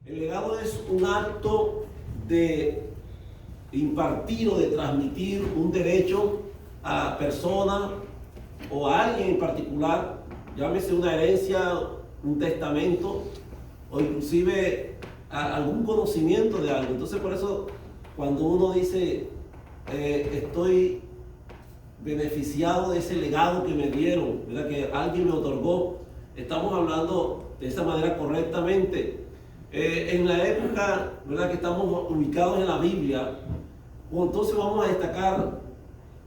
El legado es un acto de impartir o de transmitir un derecho a persona o a alguien en particular, llámese una herencia, un testamento o inclusive algún conocimiento de algo. Entonces, por eso cuando uno dice estoy beneficiado de ese legado que me dieron, ¿verdad?, que alguien me otorgó, estamos hablando de esa manera correctamente. En la época, ¿verdad?, que estamos ubicados en la Biblia, pues entonces vamos a destacar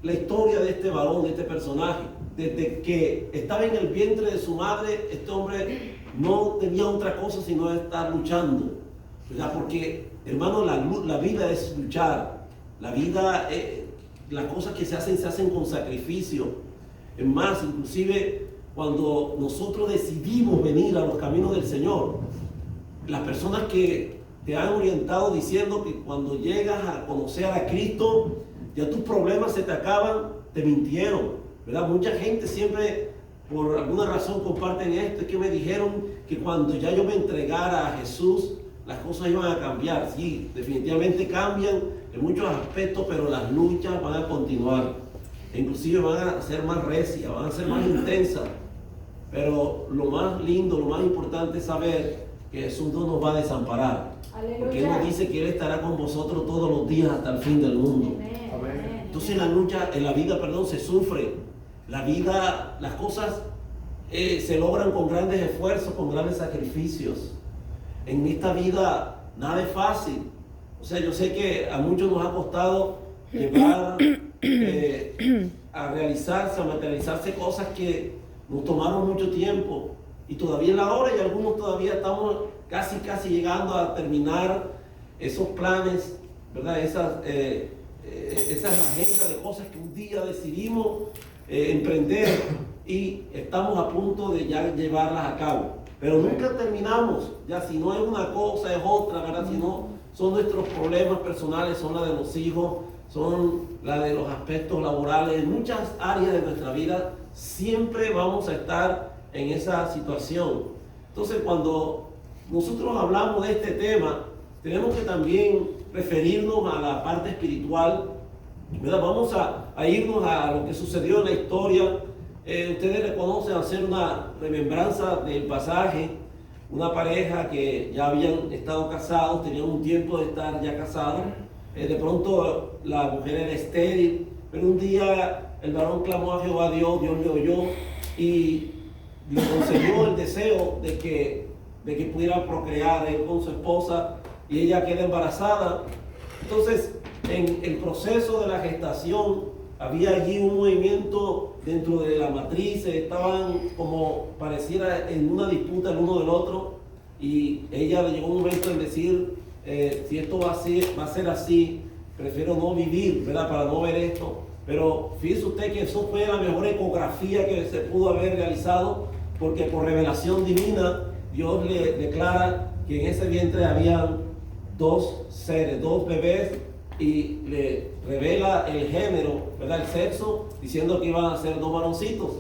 la historia de este varón, de este personaje. Desde que estaba en el vientre de su madre, este hombre no tenía otra cosa sino estar luchando, ¿verdad? Porque, hermano, la vida es luchar. La vida, las cosas que se hacen con sacrificio. Es más, inclusive cuando nosotros decidimos venir a los caminos del Señor, las personas que te han orientado diciendo que cuando llegas a conocer a Cristo, ya tus problemas se te acaban, te mintieron, ¿verdad? Mucha gente siempre, por alguna razón, comparten esto, es que me dijeron que cuando ya yo me entregara a Jesús, las cosas iban a cambiar. Sí, definitivamente cambian en muchos aspectos, pero las luchas van a continuar. Inclusive van a ser más recias, van a ser más intensas. Pero lo más lindo, lo más importante es saber que Jesús no nos va a desamparar. Aleluya. Porque Él nos dice que Él estará con vosotros todos los días hasta el fin del mundo. Amén. Entonces en la vida, se sufre. La vida, las cosas se logran con grandes esfuerzos, con grandes sacrificios. En esta vida nada es fácil. O sea, yo sé que a muchos nos ha costado llegar a realizarse, a materializarse cosas que nos tomaron mucho tiempo. Y todavía es la hora, y algunos todavía estamos casi llegando a terminar esos planes, ¿verdad? Esas agendas de cosas que un día decidimos emprender y estamos a punto de ya llevarlas a cabo. Pero nunca terminamos, ya si no es una cosa es otra, ¿verdad? Si no son nuestros problemas personales, son la de los hijos, son la de los aspectos laborales, en muchas áreas de nuestra vida siempre vamos a estar en esa situación. Entonces, cuando nosotros hablamos de este tema, tenemos que también referirnos a la parte espiritual, ¿verdad? Vamos a irnos a lo que sucedió en la historia. Ustedes reconocen, hacer una remembranza del pasaje, una pareja que ya habían estado casados, tenían un tiempo de estar ya casados. De pronto la mujer era estéril, pero un día el varón clamó a Jehová Dios le oyó y le concedió el deseo de que pudiera procrear él con su esposa, y ella queda embarazada. Entonces, en el proceso de la gestación había allí un movimiento dentro de la matriz, estaban como pareciera en una disputa el uno del otro, y ella llegó un momento en decir, si esto va a ser así, prefiero no vivir, ¿verdad?, para no ver esto. Pero fíjese usted que eso fue la mejor ecografía que se pudo haber realizado, porque por revelación divina Dios le declara que en ese vientre habían dos seres, dos bebés, y le revela el género, ¿verdad?, el sexo, diciendo que iban a ser dos varoncitos.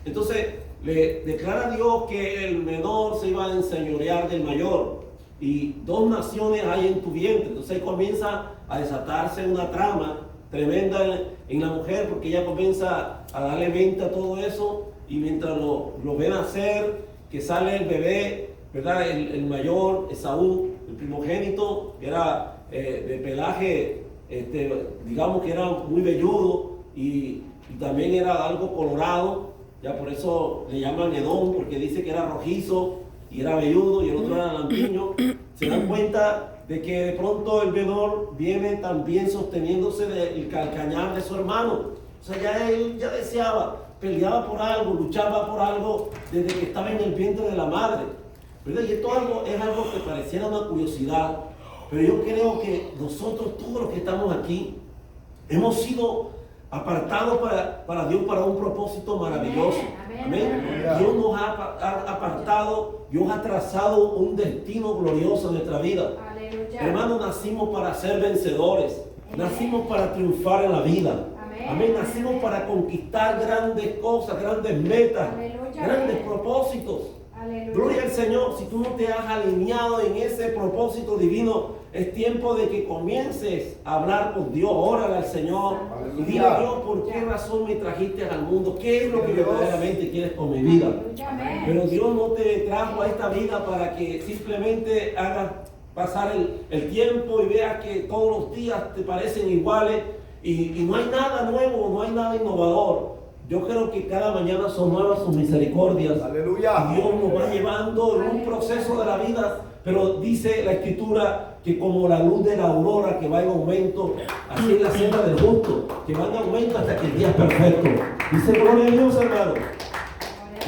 Entonces le declara a Dios que el menor se iba a enseñorear del mayor, y dos naciones hay en tu vientre. Entonces ahí comienza a desatarse una trama tremenda en la mujer, porque ella comienza a darle mente a todo eso, y mientras lo ve nacer, que sale el bebé, ¿verdad?, el mayor, Esaú, el primogénito, que era de pelaje, digamos que era muy velludo, y también era algo colorado, ya por eso le llaman Edom, porque dice que era rojizo y era velludo, y el otro era lampiño. Se dan cuenta de que de pronto el menor viene también sosteniéndose del calcañar de su hermano. O sea, él ya deseaba, peleaba por algo, luchaba por algo desde que estaba en el vientre de la madre, ¿verdad? Y esto es algo que pareciera una curiosidad, pero yo creo que nosotros, todos los que estamos aquí, hemos sido apartados para Dios, para un propósito maravilloso. Amén. Dios nos ha apartado, Dios ha trazado un destino glorioso en nuestra vida. Hermanos, nacimos para ser vencedores, nacimos para triunfar en la vida. Amén. Nacimos para conquistar grandes cosas, grandes metas, grandes propósitos. Aleluya. Gloria al Señor. Si tú no te has alineado en ese propósito divino, es tiempo de que comiences a hablar con Dios. Órale al Señor y dile a Dios por qué razón me trajiste al mundo, qué es lo que verdaderamente quieres con mi vida. Pero Dios no te trajo a esta vida para que simplemente hagas pasar el tiempo y veas que todos los días te parecen iguales y no hay nada nuevo, no hay nada innovador. Yo creo que cada mañana son nuevas sus misericordias. Aleluya. Y Dios nos va llevando en un proceso de la vida, pero dice la Escritura que como la luz de la aurora que va en aumento, así es la senda del justo, que va en aumento hasta que el día es perfecto. Dice gloria a Dios, hermano.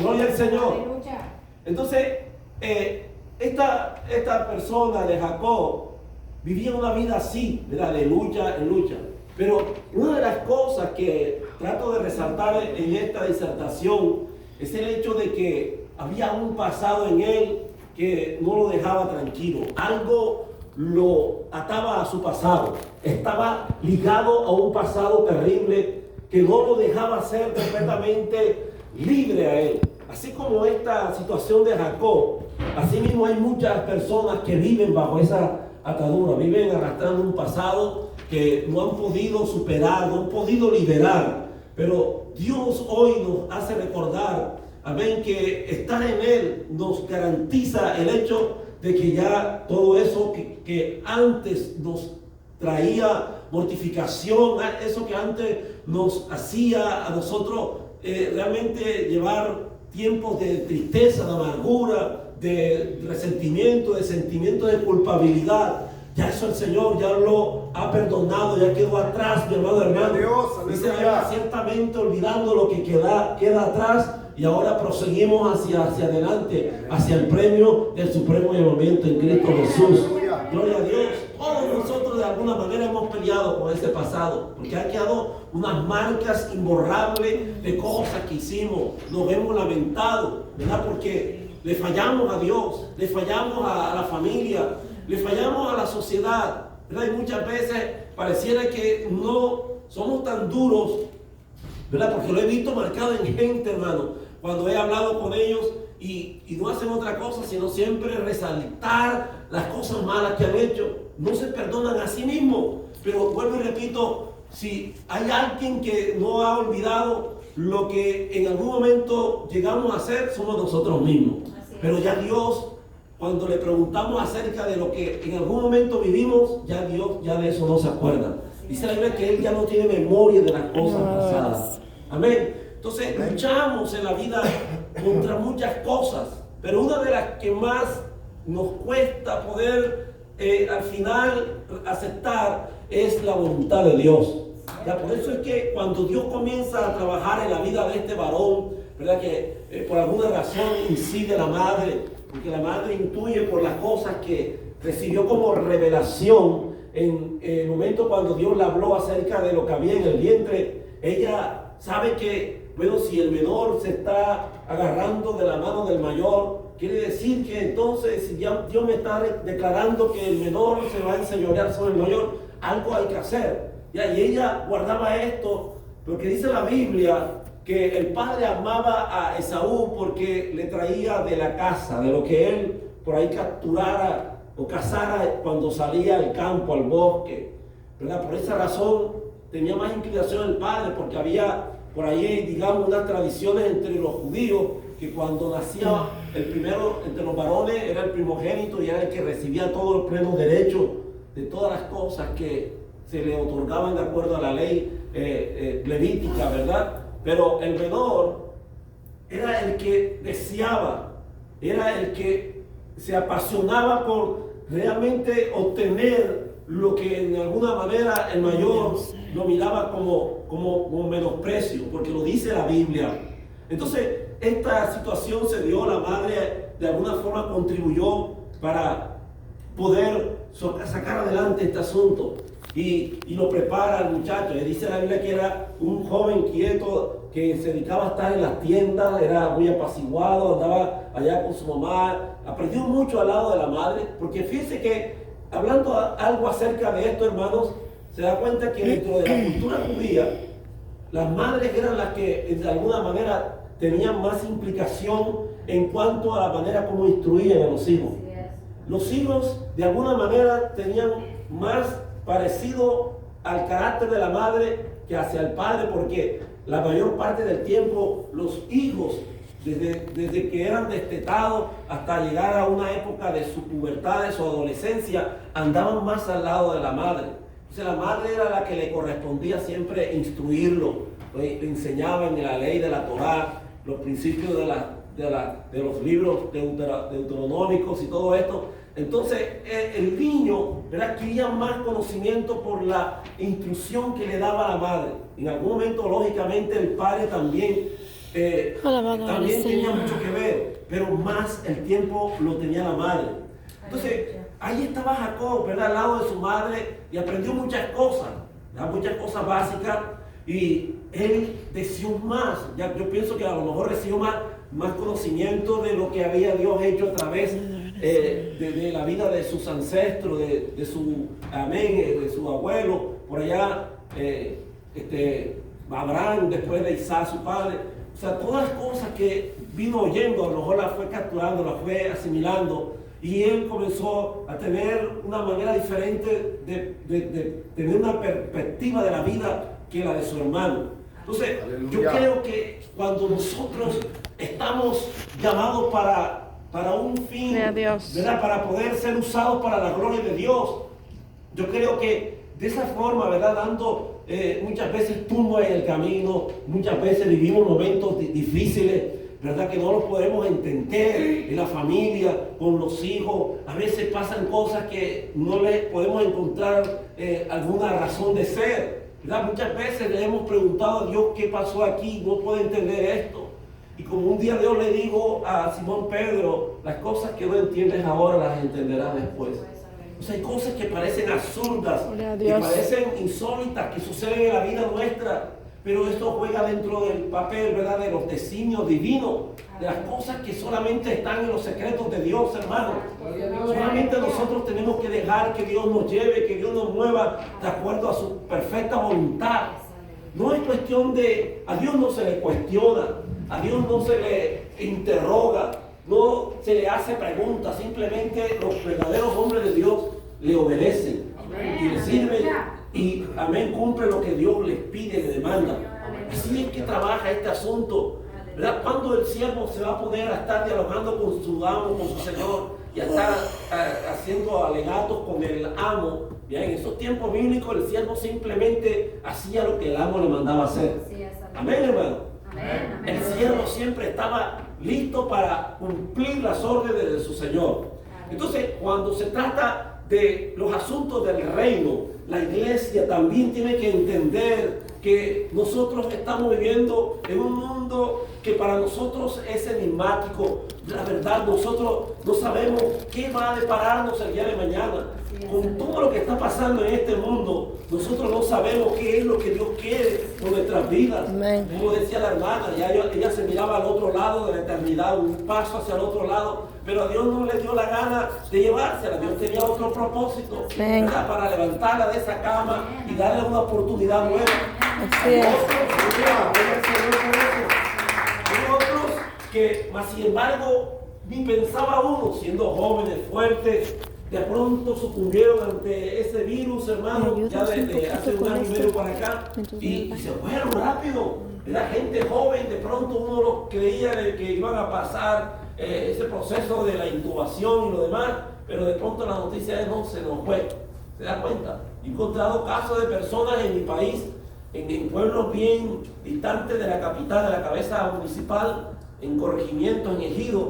Gloria al Señor. Entonces, esta persona de Jacob vivía una vida así, ¿verdad? De lucha en lucha. Pero una de las cosas que trato de resaltar en esta disertación es el hecho de que había un pasado en él que no lo dejaba tranquilo. Algo lo ataba a su pasado. Estaba ligado a un pasado terrible que no lo dejaba ser completamente libre a él. Así como esta situación de Jacob, así mismo hay muchas personas que viven bajo esa atadura, viven arrastrando un pasado que no han podido superar, no han podido liberar. Pero Dios hoy nos hace recordar, amén, que estar en Él nos garantiza el hecho de que ya todo eso que antes nos traía mortificación, eso que antes nos hacía a nosotros realmente llevar tiempos de tristeza, de amargura, de resentimiento, de sentimiento de culpabilidad. Ya eso el Señor ya lo ha perdonado, ya quedó atrás, mi hermano. Dice ciertamente olvidando lo que queda atrás y ahora proseguimos hacia adelante, hacia el premio del supremo llamamiento en Cristo Jesús. Gloria a Dios. Todos nosotros de alguna manera hemos peleado con ese pasado, porque ha quedado unas marcas imborrables de cosas que hicimos. Nos hemos lamentado, ¿verdad? Porque le fallamos a Dios, le fallamos a la familia, le fallamos a la sociedad, ¿verdad? Y muchas veces pareciera que no somos tan duros, ¿verdad? Porque lo he visto marcado en gente, hermano, cuando he hablado con ellos y no hacen otra cosa sino siempre resaltar las cosas malas que han hecho. No se perdonan a sí mismos. Pero vuelvo y repito, si hay alguien que no ha olvidado lo que en algún momento llegamos a hacer, somos nosotros mismos. Pero ya Dios, cuando le preguntamos acerca de lo que en algún momento vivimos, ya Dios ya de eso no se acuerda. Dice la Biblia que Él ya no tiene memoria de las cosas pasadas. Amén. Entonces luchamos en la vida contra muchas cosas, pero una de las que más nos cuesta poder al final aceptar es la voluntad de Dios. Ya, por eso es que cuando Dios comienza a trabajar en la vida de este varón, ¿verdad? Que por alguna razón incide la madre, porque la madre intuye por las cosas que recibió como revelación en el momento cuando Dios le habló acerca de lo que había en el vientre. Ella sabe que, bueno, si el menor se está agarrando de la mano del mayor, quiere decir que entonces si ya Dios me está declarando que el menor se va a enseñorear sobre el mayor, algo hay que hacer. Ya, y ella guardaba esto, porque dice la Biblia que el padre amaba a Esaú porque le traía de la casa, de lo que él por ahí capturara o cazara cuando salía al campo, al bosque, ¿verdad? Por esa razón tenía más inclinación el padre, porque había por ahí, digamos, unas tradiciones entre los judíos que cuando nacía el primero entre los varones era el primogénito y era el que recibía todo el pleno derecho de todas las cosas que se le otorgaban de acuerdo a la ley levítica, ¿verdad? Pero el menor era el que deseaba, era el que se apasionaba por realmente obtener lo que en alguna manera el mayor lo miraba como menosprecio, porque lo dice la Biblia. Entonces, esta situación se dio, la madre de alguna forma contribuyó para poder sacar adelante este asunto. Y lo prepara al muchacho. Le dice la Biblia que era un joven quieto que se dedicaba a estar en las tiendas, era muy apaciguado, andaba allá con su mamá, aprendió mucho al lado de la madre, porque fíjense que hablando algo acerca de esto, hermanos, se da cuenta que dentro de la cultura judía, las madres eran las que de alguna manera tenían más implicación en cuanto a la manera como instruían a los hijos. Los hijos de alguna manera tenían más parecido al carácter de la madre que hacia el padre, porque la mayor parte del tiempo los hijos, desde que eran destetados hasta llegar a una época de su pubertad, de su adolescencia, andaban más al lado de la madre. Entonces la madre era la que le correspondía siempre instruirlo, le enseñaban en la ley de la Torá, los principios de los libros deuteronómicos y todo esto. Entonces el niño, ¿verdad?, adquiría más conocimiento por la instrucción que le daba la madre. En algún momento, lógicamente, el padre también tenía mucho que ver, pero más el tiempo lo tenía la madre. Entonces ahí estaba Jacob, ¿verdad?, al lado de su madre, y aprendió muchas cosas, ¿verdad?, muchas cosas básicas, y él deseó más. Yo pienso que a lo mejor recibió más conocimiento de lo que había Dios hecho a través de la vida de sus ancestros, de su abuelo, por allá, Abraham, después de Isaac, su padre. O sea, todas las cosas que vino oyendo, a lo mejor las fue capturando, las fue asimilando, y él comenzó a tener una manera diferente de tener una perspectiva de la vida que la de su hermano. Entonces, yo creo que cuando nosotros estamos llamados para un fin, ¿verdad?, para poder ser usados para la gloria de Dios, yo creo que de esa forma, ¿verdad?, dando muchas veces tumbos en el camino, muchas veces vivimos momentos difíciles, ¿verdad?, que no los podemos entender en la familia, con los hijos. A veces pasan cosas que no le podemos encontrar alguna razón de ser, ¿verdad? Muchas veces le hemos preguntado a Dios qué pasó aquí, no puedo entender esto. Y como un día Dios le dijo a Simón Pedro, las cosas que no entiendes ahora las entenderás después. O sea, hay cosas que parecen absurdas, que parecen insólitas, que suceden en la vida nuestra, pero esto juega dentro del papel, ¿verdad?, de los designios divinos, de las cosas que solamente están en los secretos de Dios, hermano. Solamente nosotros tenemos que dejar que Dios nos lleve, que Dios nos mueva de acuerdo a su perfecta voluntad. No es cuestión a Dios no se le cuestiona, a Dios no se le interroga, no se le hace preguntas, simplemente los verdaderos hombres de Dios le obedecen y le sirven y cumple lo que Dios les pide, le demanda. Así es que trabaja este asunto, ¿verdad? Cuando el siervo se va a poner a estar dialogando con su amo, con su señor, y a estar haciendo alegatos con el amo. Bien, en esos tiempos bíblicos el siervo simplemente hacía lo que el amo le mandaba hacer. Amén, hermano. El siervo siempre estaba listo para cumplir las órdenes de su señor. Entonces, cuando se trata de los asuntos del reino, la iglesia también tiene que entender que nosotros estamos viviendo en un mundo que para nosotros es enigmático. La verdad, nosotros no sabemos qué va a depararnos el día de mañana. Con todo lo que está pasando en este mundo, nosotros no sabemos qué es lo que Dios quiere con nuestras vidas. Como decía la hermana, ella se miraba al otro lado de la eternidad, un paso hacia el otro lado, pero a Dios no le dio la gana de llevársela. Dios tenía otro propósito, ¿verdad?, para levantarla de esa cama y darle una oportunidad nueva. Hay otros que, más sin embargo, ni pensaba uno, siendo jóvenes, fuertes, de pronto sucumbieron ante ese virus, hermano, ya desde hace un año y medio para acá, y se fueron rápido. Era gente joven, de pronto uno los creía que iban a pasar ese proceso de la intubación y lo demás, pero de pronto la noticia es no, se nos fue. ¿Se da cuenta? He encontrado casos de personas en mi país, en pueblos bien distantes de la capital, de la cabeza municipal, en corregimientos, en ejidos,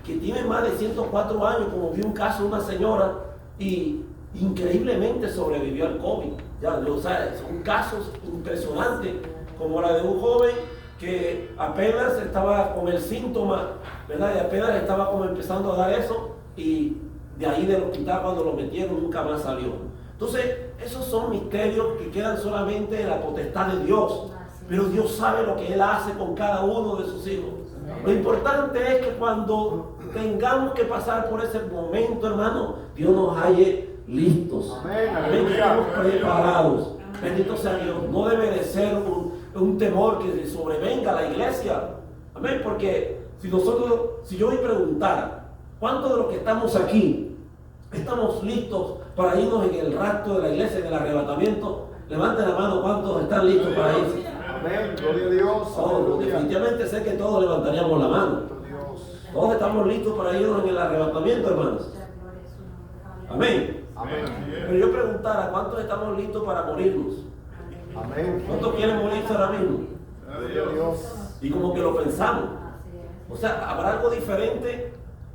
que tienen más de 104 años, como vi un caso de una señora, y increíblemente sobrevivió al COVID. Son casos impresionantes, como la de un joven que apenas estaba con el síntoma, ¿verdad?, y apenas estaba como empezando a dar eso, y de ahí del hospital cuando lo metieron nunca más salió. Entonces, esos son misterios que quedan solamente en la potestad de Dios, pero Dios sabe lo que Él hace con cada uno de sus hijos. Lo importante es que cuando tengamos que pasar por ese momento, hermano, Dios nos halle listos. Amén. Estamos preparados. Bendito sea Dios. No debe de ser un temor que sobrevenga a la iglesia. Amén. Porque si yo hoy preguntara, ¿cuántos de los que estamos aquí estamos listos para irnos en el rapto de la iglesia, en el arrebatamiento? Levanten la mano, ¿cuántos están listos para irse? Amén, gloria a Dios. Todos, definitivamente sé que todos levantaríamos la mano. Todos estamos listos para irnos en el arrebatamiento, hermanos. Amén. Amén. Pero yo preguntara, ¿cuántos estamos listos para morirnos? Amén. ¿Cuántos quieren morirse ahora mismo? Gloria a Dios. Y como que lo pensamos. O sea, habrá algo diferente.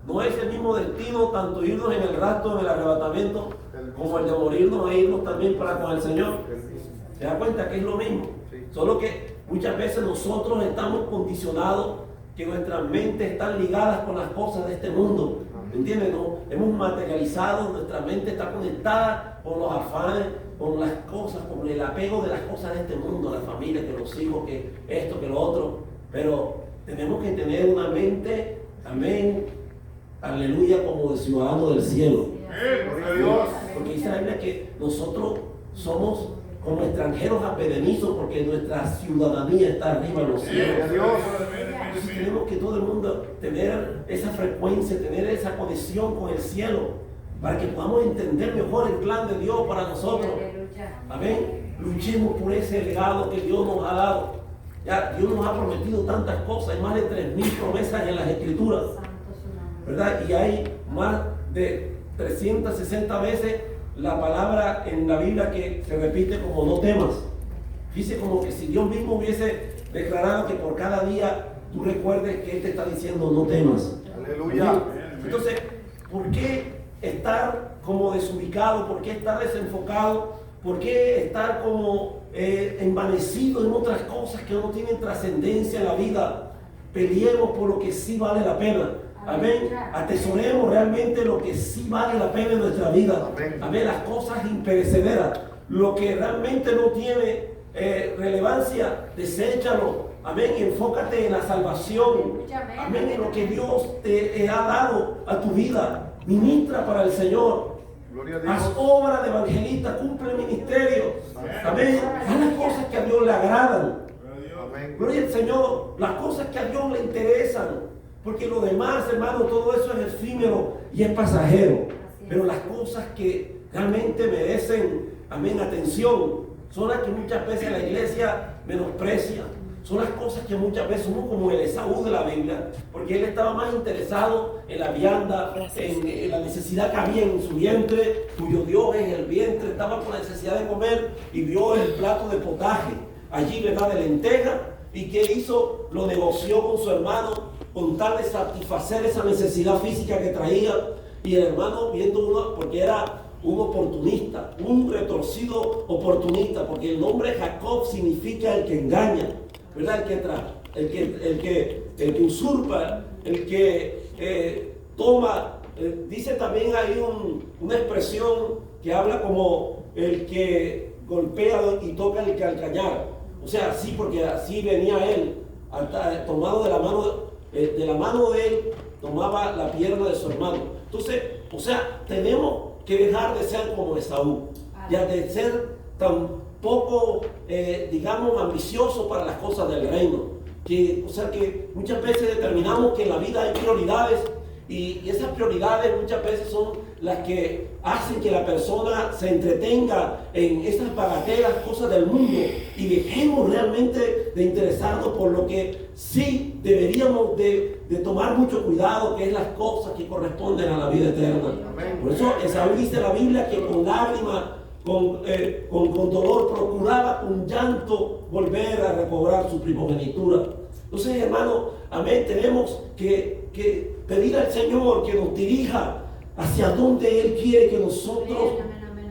No es el mismo destino, tanto irnos en el rapto, en el arrebatamiento, como el de morirnos e irnos también para con el Señor. ¿Se da cuenta que es lo mismo? Solo que muchas veces nosotros estamos condicionados, que nuestras mentes están ligadas con las cosas de este mundo. ¿Entiendes? No, hemos materializado, nuestra mente está conectada con los afanes, con las cosas, con el apego de las cosas de este mundo, la familia, que los hijos, que esto, que lo otro. Pero tenemos que tener una mente, amén, aleluya, como de ciudadano del cielo. Porque dice la Biblia que nosotros somos como extranjeros advenedizos, porque nuestra ciudadanía está arriba en los cielos. Entonces tenemos que todo el mundo tener esa frecuencia, tener esa conexión con el cielo, para que podamos entender mejor el plan de Dios para nosotros. Amén. Luchemos por ese legado que Dios nos ha dado. Ya, Dios nos ha prometido tantas cosas, hay más de 3,000 promesas en las Escrituras, ¿verdad? Y hay más de 360 veces la palabra en la Biblia que se repite como no temas. Dice como que si Dios mismo hubiese declarado que por cada día tú recuerdes que Él te está diciendo no temas. Aleluya. Entonces, ¿por qué estar como desubicado? ¿Por qué estar desenfocado? ¿Por qué estar como envanecido en otras cosas que no tienen trascendencia en la vida? Peleemos por lo que sí vale la pena. Amén. Atesoremos realmente lo que sí vale la pena en nuestra vida. Amén. Las cosas imperecederas. Lo que realmente no tiene relevancia, deséchalo. Amén. Enfócate en la salvación. Amén. En lo que Dios te ha dado a tu vida. Ministra para el Señor. Haz obra de evangelista. Cumple el ministerio. Amén. Haz las cosas que a Dios le agradan. Gloria al Señor. Las cosas que a Dios le interesan. Porque lo demás, hermano, todo eso es efímero y es pasajero. Pero las cosas que realmente merecen, amén, atención, son las que muchas veces la iglesia menosprecia. Son las cosas que muchas veces somos como el Esaú de la Biblia, porque él estaba más interesado en la vianda, en la necesidad que había en su vientre, cuyo Dios es el vientre, estaba con la necesidad de comer y vio el plato de potaje allí, ¿verdad?, de lenteja, y ¿qué hizo? Lo negoció con su hermano con tal de satisfacer esa necesidad física que traía. Y el hermano, viendo uno, porque era un oportunista, un retorcido oportunista, porque el nombre Jacob significa el que engaña, ¿verdad? El que usurpa, el que toma. Dice también hay una expresión que habla como el que golpea y toca el calcañar. O sea, así, porque así venía él, tomado de la mano de él, tomaba la pierna de su hermano. Entonces, o sea, tenemos que dejar de ser como Esaú, ya de ser tan poco, digamos, ambiciosos para las cosas del reino. O sea, que muchas veces determinamos que en la vida hay prioridades y esas prioridades muchas veces son las que hacen que la persona se entretenga en esas bagatelas, cosas del mundo, y dejemos realmente de interesarnos por lo que sí deberíamos de tomar mucho cuidado, que es las cosas que corresponden a la vida eterna. Por eso Esaú dice la Biblia que con lágrimas, con dolor, procuraba con llanto volver a recobrar su primogenitura. Entonces, hermano, amén, tenemos que pedir al Señor que nos dirija hacia donde Él quiere que nosotros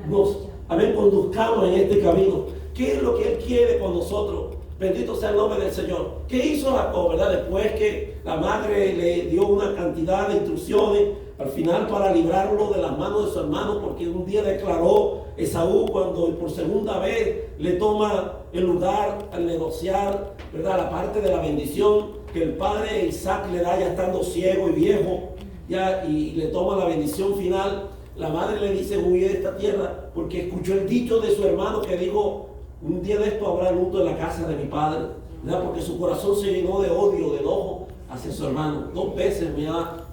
nos conduzcamos en este camino. ¿Qué es lo que Él quiere con nosotros? Bendito sea el nombre del Señor. ¿Qué hizo Jacob, verdad? Después que la madre le dio una cantidad de instrucciones, al final para librarlo de las manos de su hermano, porque un día declaró Esaú, cuando por segunda vez le toma el lugar al negociar, ¿verdad?, la parte de la bendición que el padre Isaac le da ya estando ciego y viejo, ya, y le toma la bendición final. La madre le dice: huye de esta tierra, porque escuchó el dicho de su hermano que dijo: un día de esto habrá luto en la casa de mi padre, ¿verdad? Porque su corazón se llenó de odio, de enojo hacia su hermano. 2 veces me ha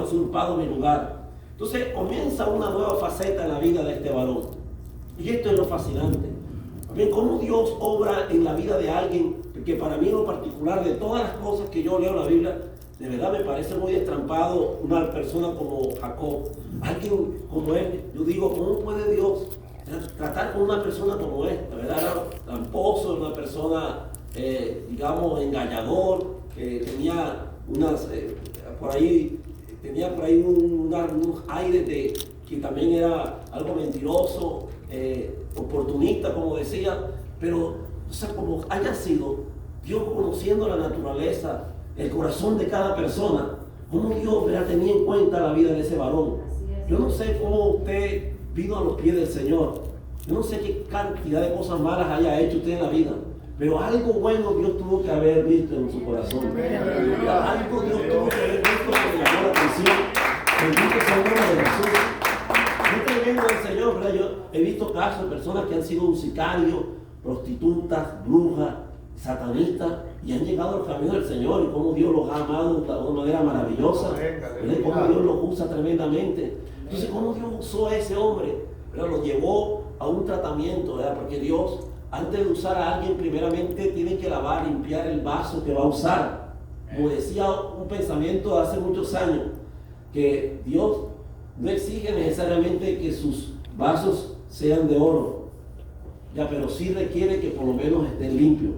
usurpado mi lugar. Entonces comienza una nueva faceta en la vida de este varón. Y esto es lo fascinante. Bien, cómo Dios obra en la vida de alguien, que para mí en lo particular, de todas las cosas que yo leo en la Biblia, de verdad me parece muy destrampado una persona como Jacob. Alguien como él, yo digo, ¿cómo puede Dios tratar con una persona como esta? ¿Verdad? Era tramposo, una persona, digamos, engañador, que tenía por ahí unos aires de que también era algo mentiroso, oportunista, como decía, pero, o sea, como haya sido, Dios conociendo la naturaleza, el corazón de cada persona, cómo Dios tenía en cuenta la vida de ese varón. Yo no sé cómo usted vino a los pies del Señor, yo no sé qué cantidad de cosas malas haya hecho usted en la vida, pero algo bueno Dios tuvo que haber visto en su corazón. Algo Dios tuvo que haber visto que le llamó la atención. Bendito sea el nombre de Jesús. Yo creyendo en el Señor, ¿verdad? Yo he visto casos de personas que han sido un sicario, prostitutas, brujas, satanistas, y han llegado al camino del Señor, y cómo Dios los ha amado de una manera maravillosa, ¿verdad? Y cómo Dios los usa tremendamente. Entonces, cómo Dios usó a ese hombre, ¿verdad? Lo llevó a un tratamiento, ¿verdad? Porque Dios, antes de usar a alguien, primeramente tiene que lavar, limpiar el vaso que va a usar. Como decía un pensamiento de hace muchos años, que Dios no exige necesariamente que sus vasos sean de oro, ya, pero sí requiere que por lo menos estén limpios.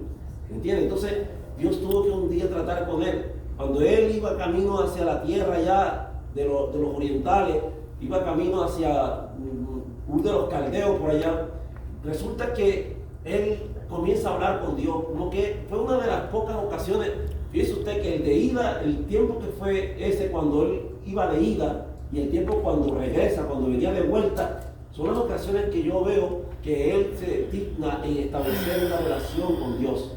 ¿Entiendes? Entonces Dios tuvo que un día tratar con él. Cuando él iba camino hacia la tierra ya de los orientales, iba camino hacia uno de los caldeos por allá, resulta que él comienza a hablar con Dios, como que fue una de las pocas ocasiones. Fíjese usted que el de ida, el tiempo que fue ese cuando él iba de ida, y el tiempo cuando regresa, cuando venía de vuelta, son las ocasiones que yo veo que él se digna en establecer una relación con Dios.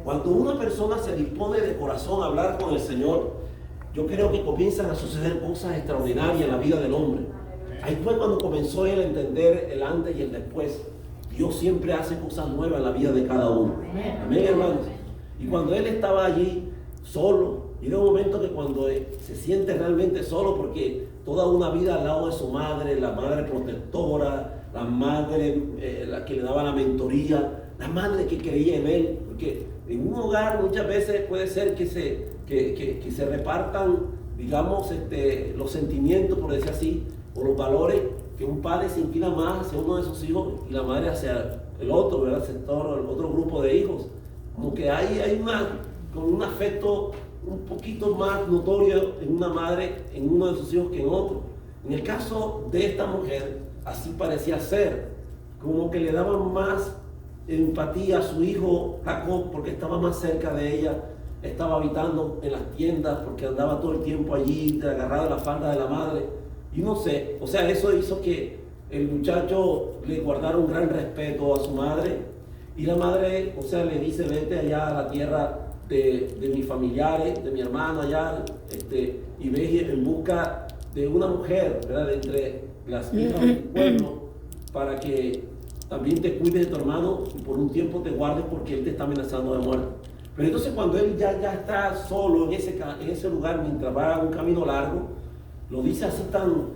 Cuando una persona se dispone de corazón a hablar con el Señor, yo creo que comienzan a suceder cosas extraordinarias en la vida del hombre. Ahí fue cuando comenzó él a entender el antes y el después. Dios siempre hace cosas nuevas en la vida de cada uno. Amén, hermanos. Y cuando él estaba allí solo, y de un momento que cuando se siente realmente solo, porque toda una vida al lado de su madre, la madre protectora, la madre la que le daba la mentoría, la madre que creía en él, porque en un hogar muchas veces puede ser que se repartan, digamos, los sentimientos, por decir así, o los valores, que un padre se inclina más hacia uno de sus hijos y la madre hacia el otro, ¿verdad? Hacia el otro grupo de hijos. Como que hay como un afecto un poquito más notorio en una madre, en uno de sus hijos que en otro. En el caso de esta mujer, así parecía ser, como que le daban más empatía a su hijo Jacob porque estaba más cerca de ella, estaba habitando en las tiendas porque andaba todo el tiempo allí, agarrado de la falda de la madre, y no sé, o sea, eso hizo que el muchacho le guardara un gran respeto a su madre, y la madre, o sea, le dice, vete allá a la tierra de mis familiares, de mi hermano allá, y ve en busca de una mujer, ¿verdad?, de entre las hijas del pueblo, para que también te cuides de tu hermano y por un tiempo te guardes porque él te está amenazando de muerte. Pero entonces cuando él ya está solo en ese lugar mientras va a un camino largo, lo dice así tan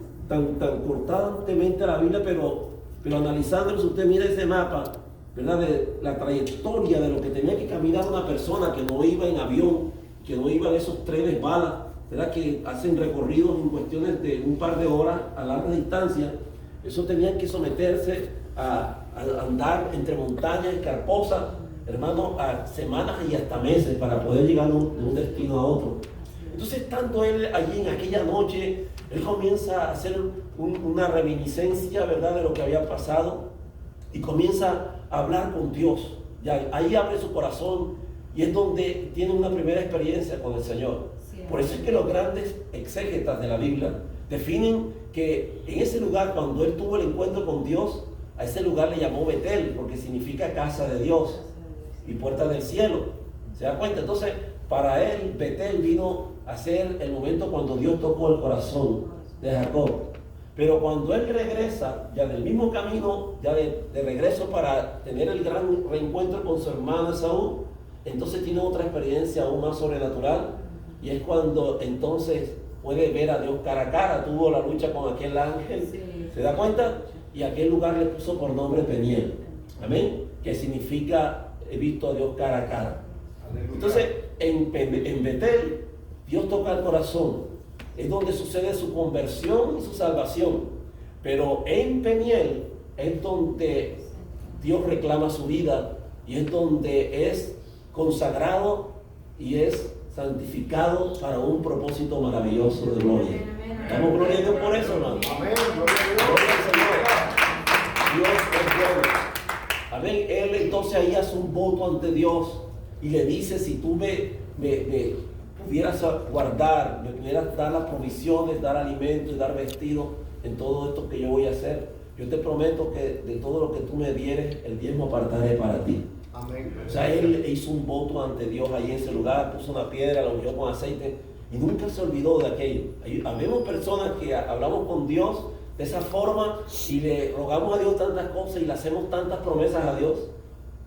cortantemente la Biblia, pero analizándolo, si usted mira ese mapa, ¿verdad?, de la trayectoria de lo que tenía que caminar una persona que no iba en avión, que no iba en esos trenes balas, ¿verdad?, que hacen recorridos en cuestiones de un par de horas a larga distancia. Eso tenían que someterse a andar entre montañas escarposas, hermano, a semanas y hasta meses para poder llegar de un destino a otro. Entonces, estando él allí en aquella noche, él comienza a hacer una reminiscencia, ¿verdad?, de lo que había pasado, y comienza a hablar con Dios. Ya, ahí abre su corazón y es donde tiene una primera experiencia con el Señor. Por eso es que los grandes exégetas de la Biblia definen que en ese lugar, cuando él tuvo el encuentro con Dios, a ese lugar le llamó Betel, porque significa casa de Dios y puerta del cielo. ¿Se da cuenta? Entonces, para él, Betel vino a ser el momento cuando Dios tocó el corazón de Jacob. Pero cuando él regresa, ya del mismo camino, ya de regreso para tener el gran reencuentro con su hermano Esaú, entonces tiene otra experiencia aún más sobrenatural, y es cuando entonces puede ver a Dios cara a cara. Tuvo la lucha con aquel ángel, ¿se da cuenta? Y aquel lugar le puso por nombre Peniel, amén, que significa he visto a Dios cara a cara. Entonces en Betel Dios toca el corazón, es donde sucede su conversión y su salvación, pero en Peniel es donde Dios reclama su vida y es donde es consagrado y es santificado para un propósito maravilloso de gloria. Damos gloria a Dios por eso, hermano. Amén. Gloria a Dios. Gloria al Señor. Dios es bueno. Amén. Él entonces ahí hace un voto ante Dios y le dice: si tú me pudieras guardar, me pudieras dar las provisiones, dar alimento y dar vestido en todo esto que yo voy a hacer, yo te prometo que de todo lo que tú me dieres, el diezmo apartaré para ti. Amén. O sea, él hizo un voto ante Dios ahí en ese lugar, puso una piedra, la ungió con aceite y nunca se olvidó de aquello. Habemos personas que hablamos con Dios de esa forma y le rogamos a Dios tantas cosas y le hacemos tantas promesas a Dios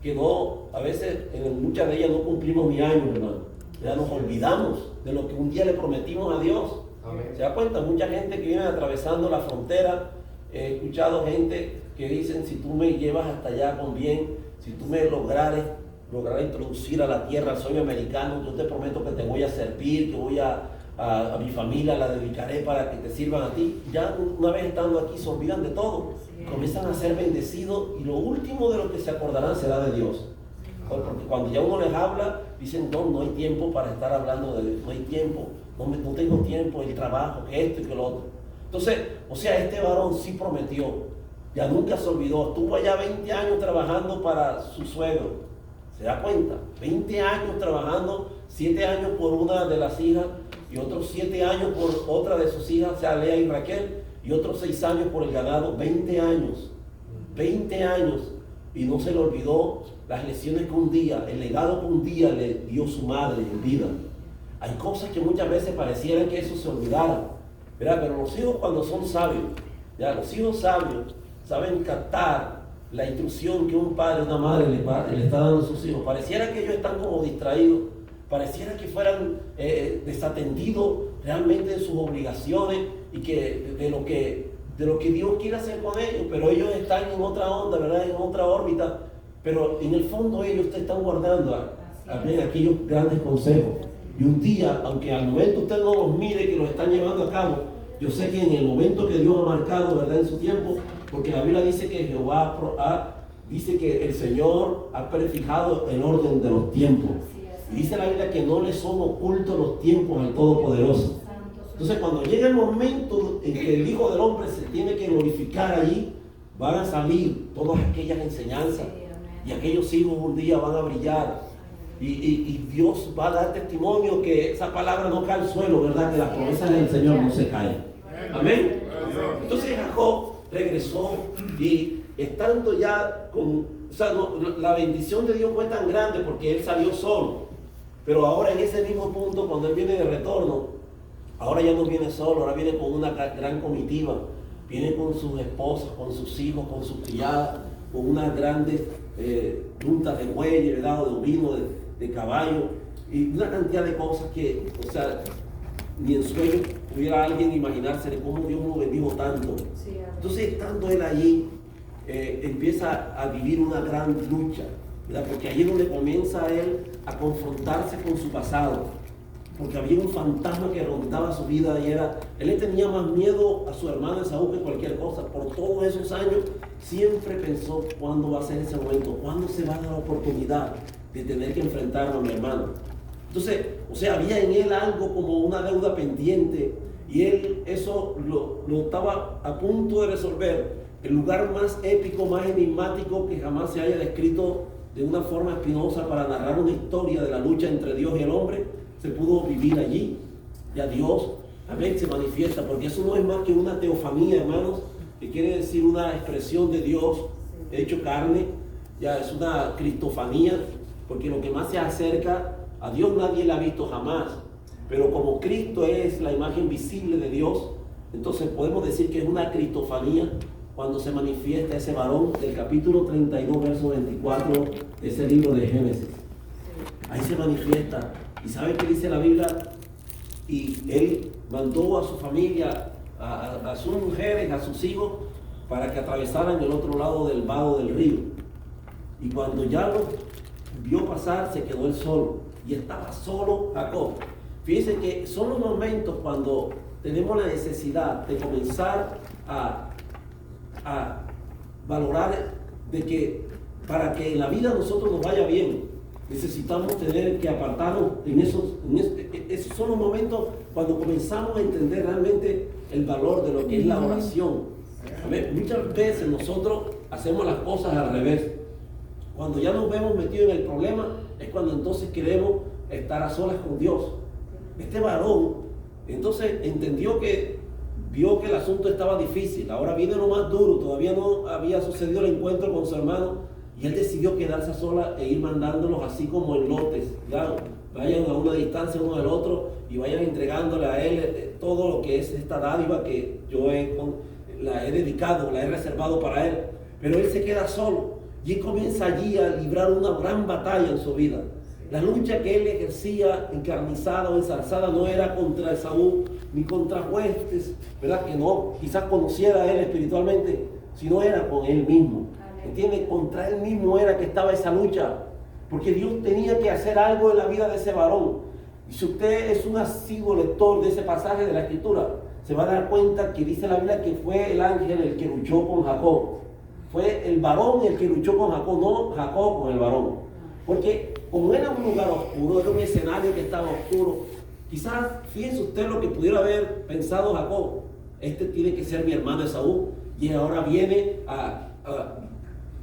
que no, a veces en muchas de ellas no cumplimos ni años, hermano. Ya nos olvidamos de lo que un día le prometimos a Dios. Amén. ¿Se da cuenta? Mucha gente que viene atravesando la frontera, he escuchado gente que dicen: si tú me llevas hasta allá con bien, si tú me lograras introducir a la tierra, soy americano, yo te prometo que te voy a servir, que voy a mi familia la dedicaré para que te sirvan a ti. Ya una vez estando aquí se olvidan de todo, comienzan a ser bendecidos y lo último de lo que se acordarán será de Dios. Porque cuando ya uno les habla, dicen: no hay tiempo para estar hablando de Dios, no hay tiempo, no tengo tiempo, el trabajo, que esto y que lo otro. Entonces, o sea, este varón sí prometió, ya nunca se olvidó, estuvo allá 20 años trabajando para su suegro. ¿Se da cuenta? 20 años trabajando, 7 años por una de las hijas y otros 7 años por otra de sus hijas, o sea, Lea y Raquel, y otros 6 años por el ganado. 20 años, y no se le olvidó las lecciones que un día, el legado que un día le dio su madre en vida. Hay cosas que muchas veces pareciera que eso se olvidara, ¿verdad? Pero los hijos, cuando son sabios, ya los hijos sabios saben captar la instrucción que un padre o una madre le está dando a sus hijos. Pareciera que ellos están como distraídos, pareciera que fueran desatendidos realmente de sus obligaciones y que de lo que Dios quiere hacer con ellos, pero ellos están en otra onda, ¿verdad? En otra órbita, pero en el fondo ellos te están guardando aquellos grandes consejos. Y un día, aunque al momento usted no los mire que los están llevando a cabo, yo sé que en el momento que Dios ha marcado, ¿verdad? En su tiempo, porque la Biblia dice que dice que el Señor ha prefijado el orden de los tiempos. Y dice la Biblia que no le son ocultos los tiempos al Todopoderoso. Entonces, cuando llega el momento en que el Hijo del Hombre se tiene que glorificar allí, van a salir todas aquellas enseñanzas y aquellos hijos un día van a brillar. Y Dios va a dar testimonio que esa palabra no cae al suelo, ¿verdad? Que las promesas del Señor no se caen. Amén. Entonces Jacob regresó y estando ya la bendición de Dios fue tan grande porque él salió solo. Pero ahora en ese mismo punto, cuando él viene de retorno, ahora ya no viene solo, ahora viene con una gran comitiva. Viene con sus esposas, con sus hijos, con sus criadas, con unas grandes juntas de bueyes, ¿verdad? O de ovino, de caballo, y una cantidad de cosas que, o sea, ni en sueño pudiera alguien imaginarse de cómo Dios lo bendijo tanto. Entonces, estando él allí, empieza a vivir una gran lucha, ¿verdad? Porque ahí es donde comienza él a confrontarse con su pasado, porque había un fantasma que rondaba su vida y él le tenía más miedo a su hermano Esaú que cualquier cosa. Por todos esos años siempre pensó: ¿cuándo va a ser ese momento? ¿Cuándo se va a dar la oportunidad de tener que enfrentarme a mi hermano? Entonces, o sea, había en él algo como una deuda pendiente y él eso lo estaba a punto de resolver. El lugar más épico, más enigmático que jamás se haya descrito de una forma espinosa para narrar una historia de la lucha entre Dios y el hombre, se pudo vivir allí. Ya Dios, amén, se manifiesta, porque eso no es más que una teofanía, hermanos, que quiere decir una expresión de Dios hecho carne. Ya es una cristofanía, porque lo que más se acerca a Dios nadie la ha visto jamás, pero como Cristo es la imagen visible de Dios, entonces podemos decir que es una cristofanía cuando se manifiesta ese varón del capítulo 32, verso 24 de ese libro de Génesis. Ahí se manifiesta. ¿Y sabe qué dice la Biblia? y él mandó a su familia, a sus mujeres, a sus hijos, para que atravesaran el otro lado del vado del río. Y cuando ya lo vio pasar, se quedó él solo. Y estaba solo Jacob. Fíjense que son los momentos cuando tenemos la necesidad de comenzar a valorar de que para que en la vida a nosotros nos vaya bien, necesitamos tener que apartarnos esos son los momentos cuando comenzamos a entender realmente el valor de lo que es la oración. Muchas veces nosotros hacemos las cosas al revés. Cuando ya nos vemos metidos en el problema, es cuando entonces queremos estar a solas con Dios. Este varón, entonces vio que el asunto estaba difícil. Ahora viene lo más duro, todavía no había sucedido el encuentro con su hermano, y él decidió quedarse a solas e ir mandándolos así como en lotes. Claro, vayan a una distancia uno del otro y vayan entregándole a él todo lo que es esta dádiva que yo la he dedicado, la he reservado para él. Pero él se queda solo y él comienza allí a librar una gran batalla en su vida. La lucha que él ejercía encarnizada o ensalzada no era contra Esaú ni contra huestes, ¿verdad? Que no, quizás conociera a él espiritualmente, sino era con él mismo. ¿Entiende? Contra él mismo era que estaba esa lucha, porque Dios tenía que hacer algo en la vida de ese varón. Y si usted es un asiduo lector de ese pasaje de la Escritura, se va a dar cuenta que dice la Biblia que fue el ángel el que luchó con Jacob. Fue el varón el que luchó con Jacob, no Jacob con el varón. Porque como era un lugar oscuro, era un escenario que estaba oscuro, quizás, fíjense usted lo que pudiera haber pensado Jacob: este tiene que ser mi hermano Esaú, y ahora viene a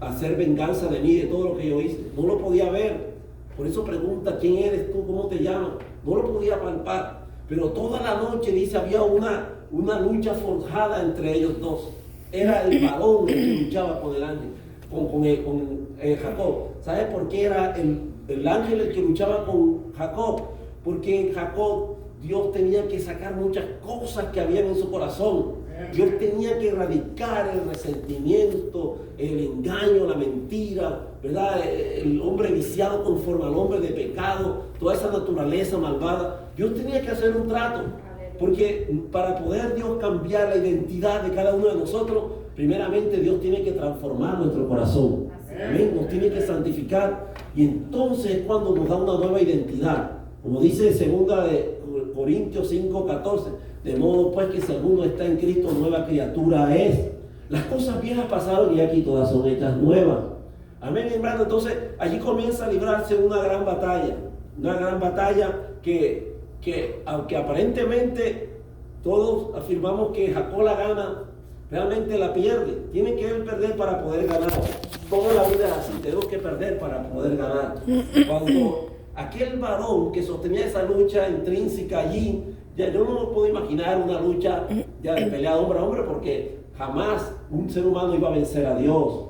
hacer venganza de mí, de todo lo que yo hice. No lo podía ver. Por eso pregunta: ¿quién eres tú? ¿Cómo te llamas? No lo podía palpar. Pero toda la noche, dice, había una lucha forjada entre ellos dos. Era el varón el que luchaba con el ángel, con Jacob. ¿Sabe por qué era el ángel el que luchaba con Jacob? Porque en Jacob Dios tenía que sacar muchas cosas que habían en su corazón. Dios tenía que erradicar el resentimiento, el engaño, la mentira, ¿verdad? El hombre viciado conforme al hombre de pecado, toda esa naturaleza malvada. Dios tenía que hacer un trato, porque para poder Dios cambiar la identidad de cada uno de nosotros, primeramente Dios tiene que transformar nuestro corazón. Amén. Nos tiene que santificar, y entonces es cuando nos da una nueva identidad. Como dice 2 de Corintios 5:14, de modo pues que si alguno está en Cristo, nueva criatura es. Las cosas viejas pasaron y aquí todas son hechas nuevas. Amén, hermano. Entonces allí comienza a librarse una gran batalla que aunque aparentemente todos afirmamos que Jacob la gana, realmente la pierde. Tiene que él perder para poder ganar. Toda la vida es así, tenemos que perder para poder ganar. Cuando aquel varón que sostenía esa lucha intrínseca allí, ya yo no me puedo imaginar una lucha ya de pelea hombre a hombre, porque jamás un ser humano iba a vencer a Dios.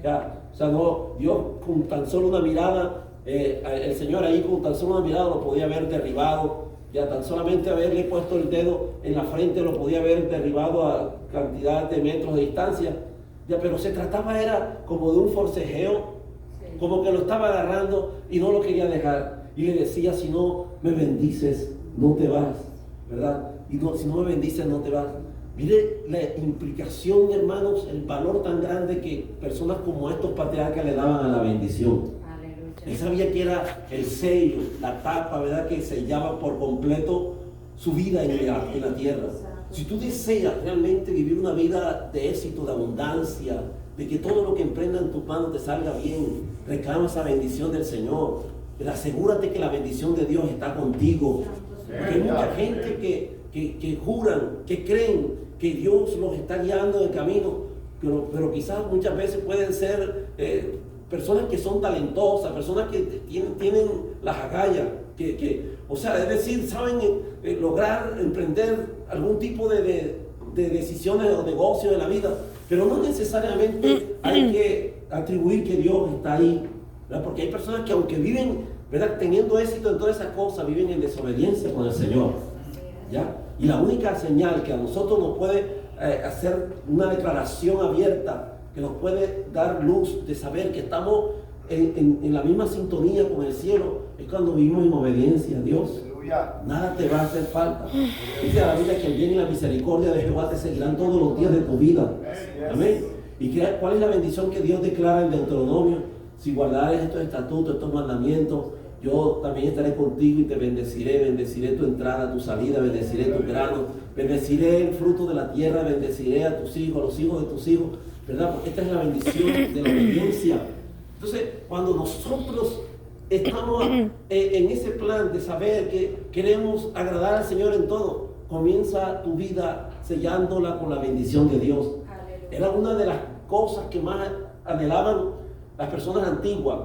Ya, o sea, no, Dios con tan solo una mirada, el Señor ahí con tan solo una mirada lo podía haber derribado. Ya tan solamente haberle puesto el dedo en la frente lo podía haber derribado a cantidad de metros de distancia. Ya, pero se trataba era como de un forcejeo, como que lo estaba agarrando y no lo quería dejar. Y le decía: si no me bendices, no te vas, ¿verdad? Y no, si no me bendices, no te vas. Mire la implicación, hermanos, el valor tan grande que personas como estos patriarcas le daban a la bendición. Él sabía que era el sello, la tapa, ¿verdad?, que sellaba por completo su vida en la tierra. Si tú deseas realmente vivir una vida de éxito, de abundancia, de que todo lo que emprenda en tus manos te salga bien, reclama esa bendición del Señor. Pero asegúrate que la bendición de Dios está contigo. Porque hay mucha gente que juran, que creen que Dios los está guiando en el camino, pero quizás muchas veces pueden ser personas que son talentosas, personas que tienen las agallas, o sea, es decir, saben lograr emprender algún tipo de decisiones o negocios en la vida, pero no necesariamente hay que atribuir que Dios está ahí, ¿verdad? Porque hay personas que aunque viven, ¿verdad?, teniendo éxito en todas esas cosas, viven en desobediencia con el Señor, ¿ya? Y la única señal que a nosotros nos puede hacer una declaración abierta, que nos puede dar luz de saber que estamos en la misma sintonía con el cielo, es cuando vivimos en obediencia a Dios. Aleluya. Nada te va a hacer falta. Dice la Biblia que el bien y la misericordia de Jehová te seguirán todos los días de tu vida. Amén. ¿Y cuál es la bendición que Dios declara en Deuteronomio? Si guardares estos estatutos, estos mandamientos, yo también estaré contigo y te bendeciré tu entrada, tu salida, bendeciré tus granos, bendeciré el fruto de la tierra, bendeciré a tus hijos, a los hijos de tus hijos, ¿verdad? Porque esta es la bendición de la obediencia. Entonces, cuando nosotros estamos en ese plan de saber que queremos agradar al Señor en todo, comienza tu vida sellándola con la bendición de Dios. Era una de las cosas que más anhelaban las personas antiguas.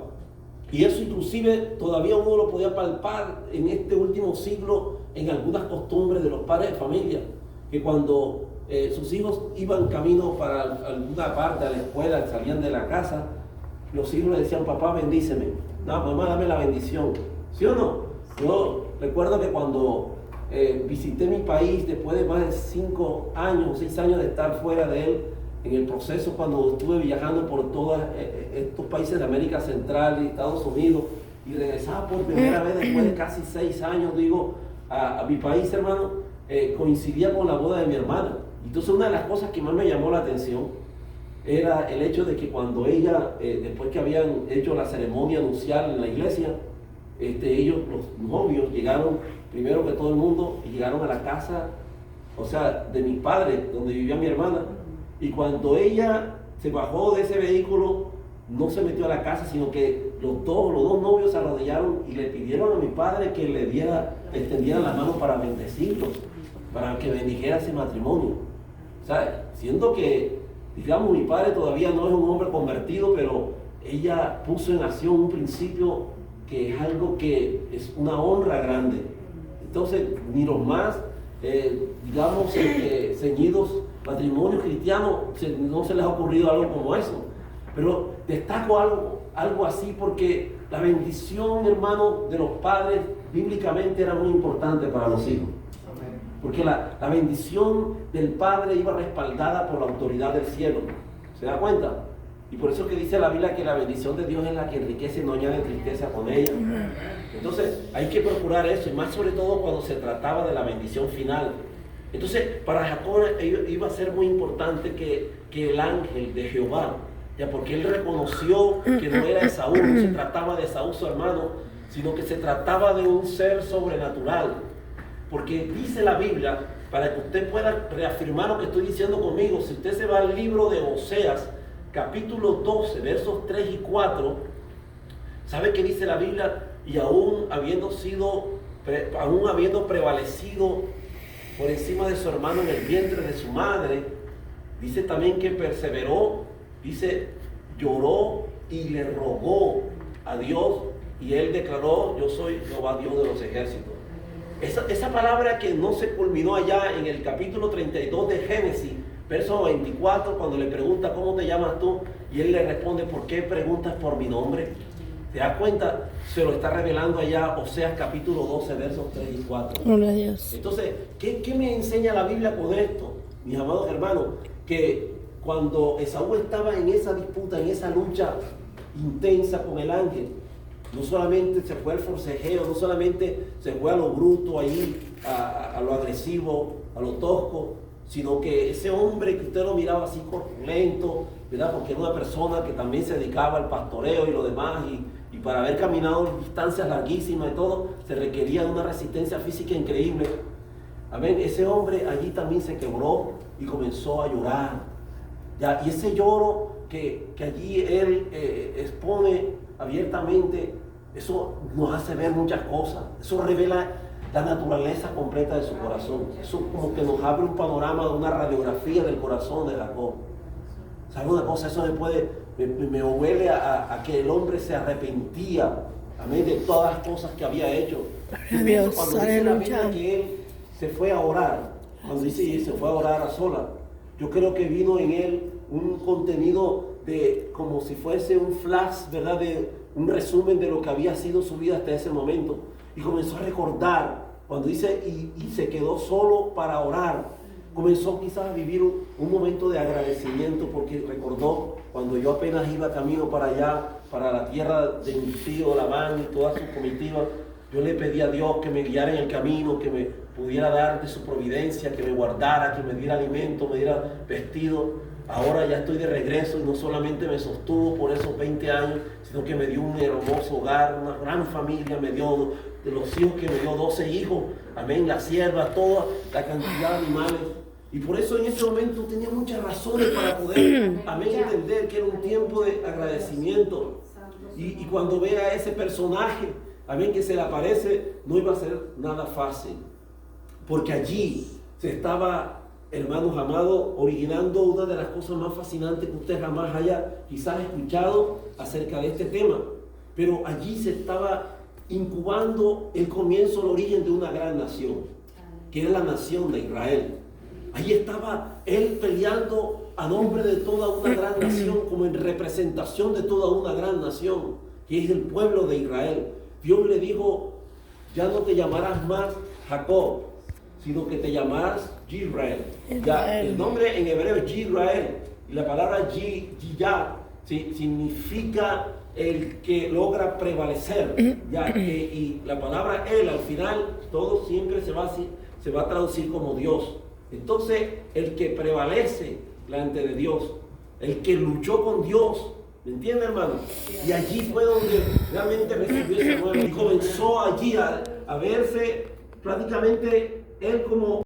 Y eso inclusive todavía uno lo podía palpar en este último siglo en algunas costumbres de los padres de familia, que cuando sus hijos iban camino para alguna parte, a la escuela, salían de la casa, los hijos le decían: papá, bendíceme. No, mamá, dame la bendición. ¿Sí o no? Yo recuerdo que cuando visité mi país, después de más de 5 años, 6 años de estar fuera de él, en el proceso cuando estuve viajando por todos estos países de América Central y Estados Unidos, y regresaba por primera vez después de casi 6 años, digo, a mi país, hermano, coincidía con la boda de mi hermana. Entonces una de las cosas que más me llamó la atención era el hecho de que cuando ella, después que habían hecho la ceremonia nupcial en la iglesia, ellos, los novios, llegaron primero que todo el mundo y llegaron a la casa, o sea, de mi padre, donde vivía mi hermana. Y cuando ella se bajó de ese vehículo, no se metió a la casa, sino que los dos novios se arrodillaron y le pidieron a mi padre que le extendiera la mano para bendecirlos, para que bendijera ese matrimonio. O sea, siendo que, digamos, mi padre todavía no es un hombre convertido, pero ella puso en acción un principio que es algo que es una honra grande. Entonces, ni los más, digamos, ceñidos matrimonios cristianos, no se les ha ocurrido algo como eso. Pero destaco algo así porque la bendición, hermano, de los padres bíblicamente era muy importante para los hijos. Porque la bendición del padre iba respaldada por la autoridad del cielo. ¿Se da cuenta? Y por eso que dice la Biblia que la bendición de Dios es la que enriquece y no añade tristeza con ella. Entonces hay que procurar eso, y más sobre todo cuando se trataba de la bendición final. Entonces para Jacob iba a ser muy importante que el ángel de Jehová, ya, porque él reconoció que no era Esaú, no se trataba de Esaú su hermano, sino que se trataba de un ser sobrenatural. Porque dice la Biblia, para que usted pueda reafirmar lo que estoy diciendo conmigo, si usted se va al libro de Oseas, capítulo 12, versos 3 y 4, ¿sabe qué dice la Biblia? Y aún habiendo prevalecido por encima de su hermano en el vientre de su madre, dice también que perseveró, dice, lloró y le rogó a Dios, y él declaró: yo soy Jehová, Dios de los ejércitos. Esa palabra que no se culminó allá en el capítulo 32 de Génesis, verso 24, cuando le pregunta: ¿cómo te llamas tú? Y él le responde: ¿por qué preguntas por mi nombre? ¿Te das cuenta? Se lo está revelando allá Oseas capítulo 12, versos 3 y 4. Gloria a Dios. Entonces, ¿qué me enseña la Biblia con esto, mis amados hermanos? Que cuando Esaú estaba en esa disputa, en esa lucha intensa con el ángel, no solamente se fue al forcejeo, no solamente se fue a lo bruto ahí, a lo agresivo, a lo tosco, sino que ese hombre que usted lo miraba así corpulento, ¿verdad? Porque era una persona que también se dedicaba al pastoreo y lo demás, y para haber caminado distancias larguísimas y todo, se requería de una resistencia física increíble. Amén. Ese hombre allí también se quebró y comenzó a llorar. ¿Ya? Y ese lloro que allí él expone abiertamente, eso nos hace ver muchas cosas. Eso revela la naturaleza completa de su corazón. Eso como que nos abre un panorama de una radiografía del corazón de Jacob. ¿Sabe una cosa? Eso me huele a que el hombre se arrepentía, amén, de todas las cosas que había hecho. Dios, cuando dice la Biblia que él se fue a orar, cuando dice se fue a orar a solas, yo creo que vino en él un contenido de como si fuese un flash, ¿verdad? De un resumen de lo que había sido su vida hasta ese momento, y comenzó a recordar cuando dice y se quedó solo para orar. Comenzó quizás a vivir un momento de agradecimiento, porque recordó cuando yo apenas iba camino para allá, para la tierra de mi tío Labán y toda su comitiva, Yo le pedí a Dios que me guiara en el camino, que me pudiera dar de su providencia, que me guardara, que me diera alimento, me diera vestido. Ahora ya estoy de regreso y no solamente me sostuvo por esos 20 años, sino que me dio un hermoso hogar, una gran familia, me dio de los hijos que me dio 12 hijos, amén, las siervas, toda la cantidad de animales. Y por eso en ese momento tenía muchas razones para poder, amén, entender que era un tiempo de agradecimiento. Y cuando vea a ese personaje, amén, que se le aparece, no iba a ser nada fácil. Porque allí se estaba, hermanos amados, originando una de las cosas más fascinantes que usted jamás haya quizás escuchado acerca de este tema. Pero allí se estaba incubando el comienzo, el origen de una gran nación, que es la nación de Israel. Allí estaba él peleando a nombre de toda una gran nación, como en representación de toda una gran nación, que es el pueblo de Israel. Dios le dijo, ya no te llamarás más Jacob, sino que te llamarás Yisrael. Ya, el nombre en hebreo es Yisrael, y la palabra Yiyah significa el que logra prevalecer. Ya, y la palabra él al final, todo siempre se va a traducir como Dios. Entonces, el que prevalece delante de Dios, el que luchó con Dios, ¿me entiende, hermano? Y allí fue donde realmente recibió ese nuevo y comenzó allí a verse prácticamente él como